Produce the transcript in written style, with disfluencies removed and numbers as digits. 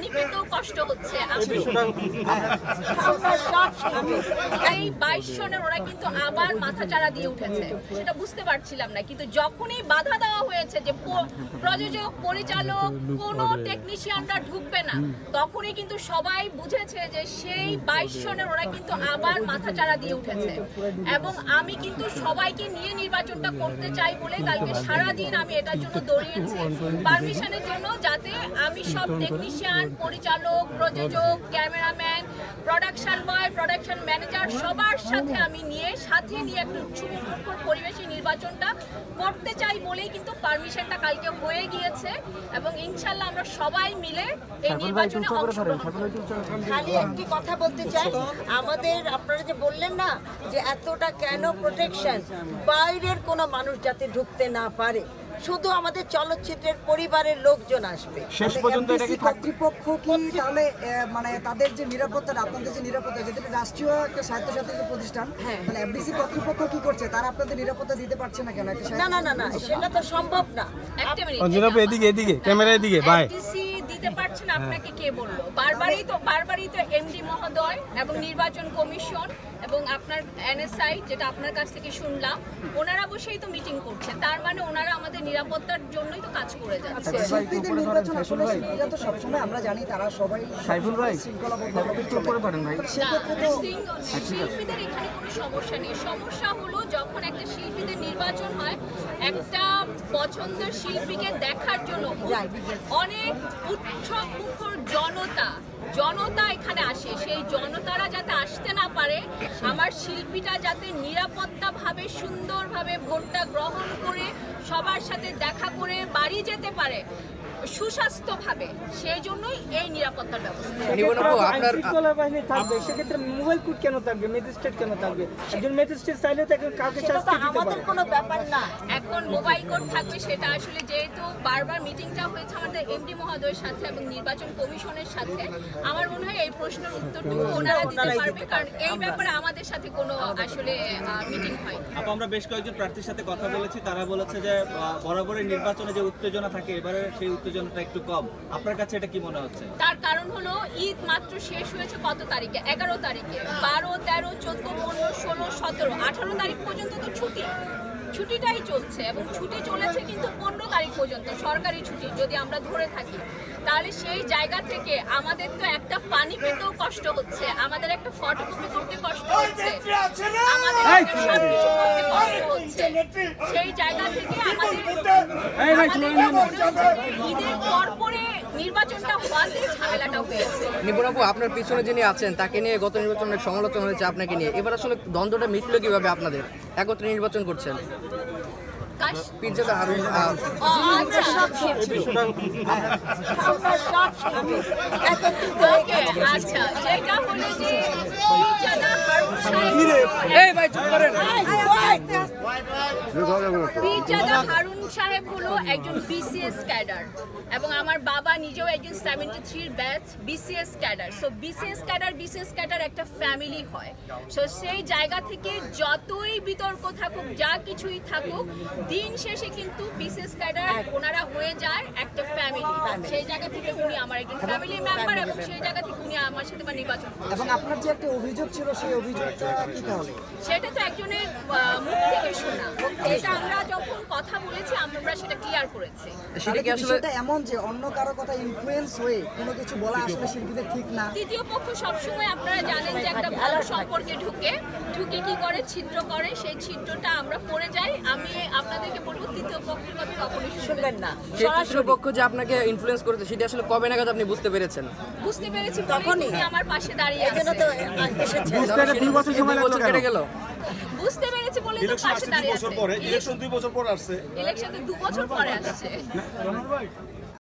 পানি পেতেও কষ্ট হচ্ছে। এই 22 জনের ওরা কিন্তু আবার মাথাচাড়া দিয়ে উঠেছে, সেটা বুঝতে পারছিলাম না। কিন্তু যখনই বাধা দেওয়া হয়েছে যে প্রযোজক, পরিচালক, কোনো টেকনিশিয়ানরা ঢুকবে না, তখনই কিন্তু সবাই বুঝেছে যে সেই 22 জনের ওরা কিন্তু আবার মাথাচাড়া দিয়ে উঠেছে। এবং আমি কিন্তু সবাইকে নিয়ে নির্বাচনটা করতে চাই বলে কালকে সারাদিন আমি এটার জন্য দৌড়িয়েছি, পারমিশনের জন্য, যাতে আমি সব টেকনিশিয়ান, পরিচালক, প্রযোজক, ক্যামেরাম্যান, প্রোডাকশন বয়, প্রোডাকশন ম্যানেজার সবার সাথে আমি সাথে নিয়ে একটা সুখকর পরিবেশে নির্বাচনটা করতে চাই বলেই কিন্তু পারমিশনটা কালকে হয়ে গিয়েছে। এবং ইনশাল্লাহ আমরা সবাই মিলে এই নির্বাচনে অংশগ্রহণ করব। খালি একটি কথা বলতে চাই, আমাদের আপনারা যে বললেন না যে এতটা কেন প্রোটেকশন, বাইরের কোনো মানুষ যাতে ঢুকতে না পারে, শুধু আমাদের চলচ্চিত্রের পরিবারের লোকজন আসবে। শেষ পর্যন্ত এটা কি কর্তৃপক্ষ কি তাহলে মানে তাদের যে নিরাপত্তা, আপনাদের যে নিরাপত্তা, যেটা রাষ্ট্রীয় একটা স্বায়ত্তশাসিত প্রতিষ্ঠান, তাহলে এফডিসি কর্তৃপক্ষ কি করছে? তারা আপনাদের নিরাপত্তা দিতে পারছে না কেন? না না না না, সেটা তো সম্ভব না। একটা মিনিট, এদিকে ক্যামেরা এদিকে ভাই, এফডিসি দিতে পারছে না আপনাকে কে বললো? বারবারই তো এমডি মহোদয় এবং নির্বাচন কমিশন এবং আপনার এনএসআই, যেটা আপনার কাছ থেকে শুনলাম, ওনারা বসেই তো মিটিং করছে। তার মানে ওনারা আমাদের নিরাপত্তার জন্যই তো কাজ করে যাচ্ছে। শিল্পীদের নির্বাচন আসলে শিল্পীরা তো সবসময় আমরা জানি তারা সবাই শৃঙ্খলাবদ্ধভাবে করে পারেন ভাই। শিল্পীদের এখানে কোনো সমস্যা নেই। সমস্যা হলো যখন একটা শিল্পীদের নির্বাচন হয়, একটা পছন্দের শিল্পীকে দেখার জন্য অনেক উৎসবমুখর জনতা এখানে আসে, সেই জনতারা যাতে আসতে না পারে, আমার শিল্পীটা যাতে নিরাপত্তাভাবে সুন্দরভাবে ভোটটা গ্রহণ করে সবার সাথে দেখা করে বাড়ি যেতে পারে সুস্বাস্থ্যভাবে, সেই জন্যই এই নিরাপত্তার ব্যবস্থা। আইনশৃঙ্খলা বাহিনী থাকবে, সেক্ষেত্রে মোবাইল কোর্ট কেন থাকবে, ম্যাজিস্ট্রেট কেন থাকবে? একজন ম্যাজিস্ট্রেট চাইলে তো কাউকে শাস্তি দিতে পারে। কোনো ব্যাপার না, এখন মোবাইল কোর্ট থাকবে সেটা আসলে যেহেতু বারবার মিটিংটা হয়েছে আমাদের এমডি মহোদয়ের সাথে এবং নির্বাচন কমিশনের সাথে, আমার মনে হয় এই প্রশ্নের উত্তরটুকু ওনারা দিতে পারবে, কারণ এই ব্যাপারে আমাদের সাথে কোনো আসলে মিটিং হয়। আমরা বেশ কয়েকজন প্রার্থীর সাথে কথা বলেছি, তারা বলেছে যে বরাবরই নির্বাচনে যে উত্তেজনা থাকে, এবারে সেই উত্তেজনাটা একটু কম। আপনার কাছে এটা কি মনে হচ্ছে? তার কারণ হলো ঈদ মাত্র শেষ হয়েছে কত তারিখে? 11 তারিখে। 12, 13, 14, 15, 16, 17, 18 তারিখ পর্যন্ত তো ছুটিটাই চলছে এবং ছুটি চলেছে কিন্তু 15 তারিখ পর্যন্ত সরকারি ছুটি যদি আমরা ধরে থাকি। তাহলে সেই জায়গা থেকে আমাদের তো একটা পানি পেতেও কষ্ট হচ্ছে, আমাদের একটা ফটোকপি করতে কষ্ট হচ্ছে, আমাদের একটা সবকিছু করতে কষ্ট হচ্ছে। সেই জায়গা থেকে আমাদের ঈদের পরপরে নির্বাচনটা হওয়াতে ঝামেলাটা হয়েছে। নিপুণ আপু, আপনার পিছনে যিনি আছেন তাকে নিয়ে গত নির্বাচনের সমালোচনা হয়েছে আপনাকে নিয়ে, এবার আসলে দ্বন্দ্বটা মিটলো কিভাবে? আপনাদের একত্রে নির্বাচন করছেন, পিজ্জাটা হারুন আচ্ছা, যেটা হলো যে পিজ্জাটা হারুন সাহেব হলো একজন বিসিএস ক্যাডার এবং আমার বাবা নিজেও একজন 73 batch BCS cadre. So BCS cadre একটা ফ্যামিলি হয়। সো সেই জায়গা থেকে যতই বিতর্ক থাকুক, যা কিছুই থাকুক, দিন শেষে কিন্তু বিসিএস ক্যাডার ওনারা হয়ে যায় একটা ফ্যামিলি। সেই জায়গা থেকে উনি আমার একজন ফ্যামিলি মেম্বার এবং সেই জায়গা থেকে উনি আমার সাথে নির্বাচন করেন। এবং আপনার যে একটা অভিযোগ ছিল, সেই অভিযোগটা কি তাহলে? সেটা তো একজনের মুখ থেকে শোনা, এটা আমরা যখন কথা বলেছি আমরা সেটা ক্লিয়ার করেছি। সেটা কি আসলে এমন যে অন্য কারো কথা ইনফ্লুয়েন্স হয়ে কোনো কিছু বলা আসলে শিল্পীদের ঠিক না? তৃতীয় পক্ষ সবসময় আপনারা জানেন যে একটা ভালো সম্পর্কে ঢুকে কি করে, ছিদ্র করে, সেই ছিদ্রটা আমরা পড়ে যাই। আমি আপনাদেরকে বলবো তৃতীয় পক্ষের কথা কখনোই শুনবেন না। তৃতীয় পক্ষ যে আপনাকে ইনফ্লুয়েন্স করেছে সেটা আসলে কবে নাগাদ আপনি বুঝতে পেরেছেন? বুঝতে পেরেছি তখনই আমার পাশে দাঁড়িয়ে আছে। কেটে গেল, বুঝতে পেরেছি বলে তো পাশে দাঁড়িয়ে আছে। ইলেকশন 2 বছর পর আসছে, ইলেকশন 2 বছর পরে আসছে।